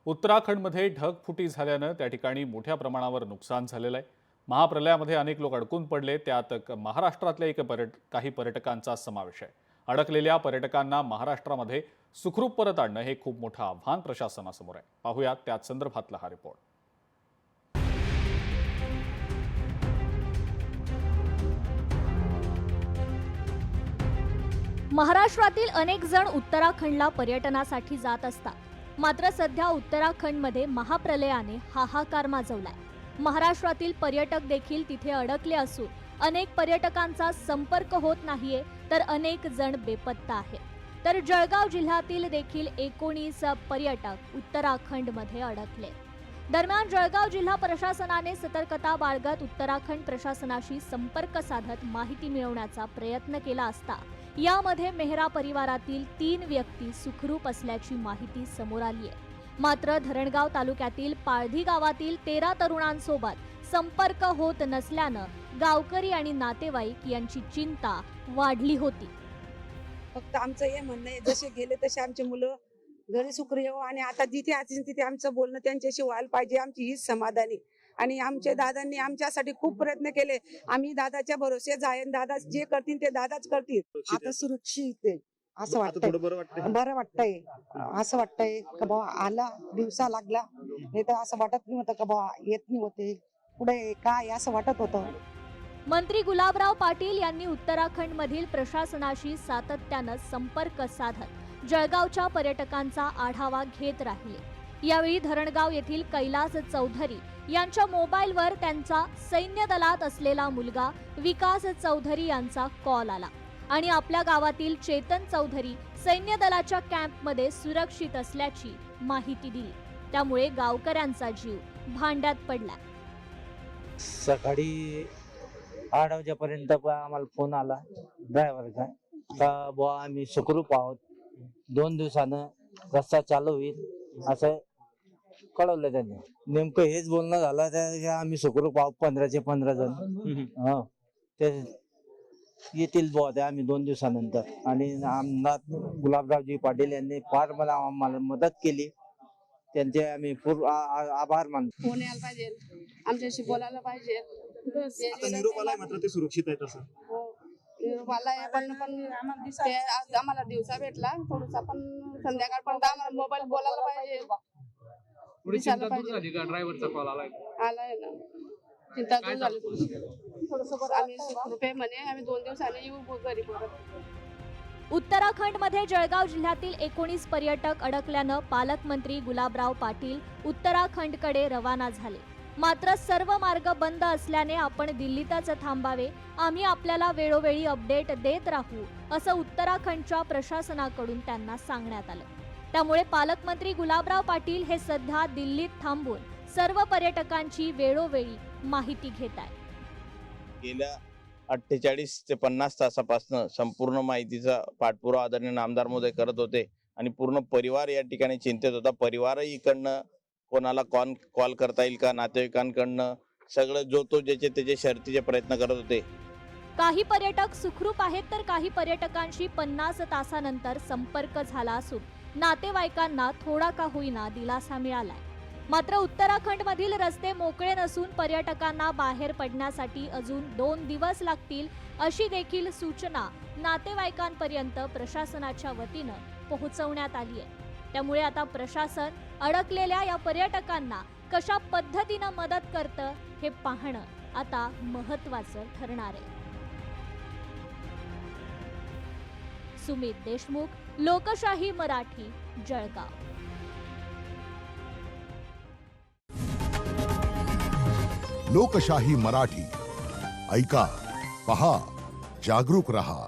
उत्तराखंडमध्ये ढगफुटी झाल्यानं त्या ठिकाणी मोठ्या प्रमाणावर नुकसान झालेलं आहे। महाप्रलयामध्ये अनेक लोक अडकून पडले, त्यात महाराष्ट्रातल्या काही पर्यटकांचा समावेश आहे। अडकलेल्या पर्यटकांना महाराष्ट्रामध्ये सुखरूप परत आणणं हे खूप मोठं आव्हान प्रशासनासमोर आहे। पाहूयात त्याच संदर्भातला हा रिपोर्ट। महाराष्ट्रातील अनेक जण उत्तराखंडला पर्यटनासाठी जात असतात, मात्र सध्या उत्तराखंडमध्ये महाप्रलयाने हाहाकार माजवलाय। महाराष्ट्रातील पर्यटक देखील तिथे अडकले असून अनेक पर्यटकांचा संपर्क होत नाहीये, तर अनेक जण बेपत्ता आहेत। तर जळगाव जिल्ह्यातील देखील 19 पर्यटक उत्तराखंडमध्ये अडकले। दरम्यान जळगाव जिल्हा प्रशासनाने सतर्कता बाळगत उत्तराखंड प्रशासनाशी संपर्क साधत माहिती मिळवण्याचा प्रयत्न केला असता यामध्ये मेहरा परिवारातील 3 व्यक्ती सुखरूप असल्याची माहिती समोर आली आहे। मात्र धरणगाव तालुक्यातील पाळधी गावातील 13 तरुणांसोबत संपर्क होत नसल्यानं गावकरी आणि नातेवाईक यांची चिंता वाढली होती। फक्त आमचं हे म्हणणं आहे, जसे गेले तसे आमचे मुलं घरी सुखरूप येऊ आणि आता जिथे असतील तिथे आमचं बोलणं त्यांच्याशी व्हायला पाहिजे, आमची हीच समाधानी। आणि आमच्या दादांनी आमच्यासाठी खूप प्रयत्न केले, आम्ही दादाच्या भरोश्यात आहे, दादा जे करतील ते दादाच करतील। आता सुरक्षित आहे असं वाटतंय, बरं वाटतंय, असं वाटतंय का बाबा आला, दिवसा लागला, नाही तर असं वाटत नाही होतं का बाबा येत नाही होते पुढे काय असं वाटत होतं। मंत्री गुलाबराव पाटील यांनी उत्तराखंडमधील प्रशासनाशी सातत्यानं संपर्क साधत जळगावच्या पर्यटकांचा आढावा घेत राहिले। यावेळी धरणगाव येथील कैलास चौधरी यांच्या मोबाईलवर त्यांचा सैन्य दलात असलेला मुलगा विकास चौधरी यांचा कॉल आला आणि आपल्या गावातील चेतन चौधरी सैन्य दलाच्या कॅम्पमध्ये सुरक्षित असल्याची माहिती दिली। त्यामुळे गावकऱ्यांचा जीव भांड्यात पडला। सकाळी 8 वाजेपर्यंत आम्हाला फोन आला ड्रायव्हरचा का बुवा आम्ही सुखरूप आहोत, 2 दिवसानं रस्ता चालू होईल असं कळवलं त्यांनी। नेमकं हेच बोलणं झालं तर आम्ही सुखरूप आहोत 15चे 15 जण ते येतील बुवा ते आम्ही 2 दिवसानंतर। आणि आमदार गुलाबरावजी पाटील यांनी फार आम्हाला मदत केली, त्यांचे आम्ही आभार मानतो। फोन यायला पाहिजे, आमच्याशी बोलायला पाहिजे। आता निरोप आलाय मात्र ते सुरक्षित आहेत असं? हो, निरोप आलाय, पण ते आज आम्हाला दिवसा भेटला थोडंसं, पण संध्याकाळपर्यंत आम्हाला मोबाईल बोलायला पाहिजे। चिंता दूर झाली का? ड्रायव्हरचा कॉल आलाय ना, चिंता दूर झाली थोडंसं। आम्ही रुपये म्हणे आम्ही 2 दिवसांनी येऊ घरी परत। उत्तराखंडमध्ये जळगाव जिल्ह्यातील 19 पर्यटक अडकल्यानं पालकमंत्री गुलाबराव पाटील उत्तराखंडकडे रवाना झाले। मात्र सर्व मार्ग बंद असल्याने आपण दिल्लीतच थांबावे, आम्ही आपल्याला वेळोवेळी अपडेट देत राहू असं उत्तराखंडच्या प्रशासनाकडून त्यांना सांगण्यात आलं। त्यामुळे पालकमंत्री गुलाबराव पाटील हे सध्या दिल्लीत थांबून सर्व पर्यटकांची वेळोवेळी माहिती घेत आहेत। गेल्या 48 ते 50 तासापासून संपूर्ण माहितीचा पाठपुरावा आदरणीय आमदार महोदय करत होते आणि पूर्ण परिवार या ठिकाणी चिंतेत होता। परिवारही इकडनं कोणाला कॉल करता येईल का, नातेवाईकांकडनं सगळं जो तो ज्याचे त्याचे शर्तीचे प्रयत्न करत होते। काही पर्यटक सुखरूप आहेत, तर काही पर्यटकांशी 50 तासानंतर संपर्क झाला असून नातेवाईकांना थोडा का होईना दिलासा मिळालाय। मात्र उत्तराखंडमधील रस्ते मोकळे नसून पर्यटकांना बाहेर पडण्यासाठी अजून 2 दिवस लागतील अशी देखील सूचना नातेवाईकांपर्यंत प्रशासनाच्या वतीनं पोहोचवण्यात आली आहे। त्यामुळे आता प्रशासन अडकलेल्या या पर्यटकांना कशा पद्धतीनं मदत करतं हे पाहणं आता महत्त्वाचं ठरणार आहे। सुमित देशमुख, लोकशाही मराठी, जळगाव। लोकशाही मराठी ऐका, पहा, जागरूक रहा।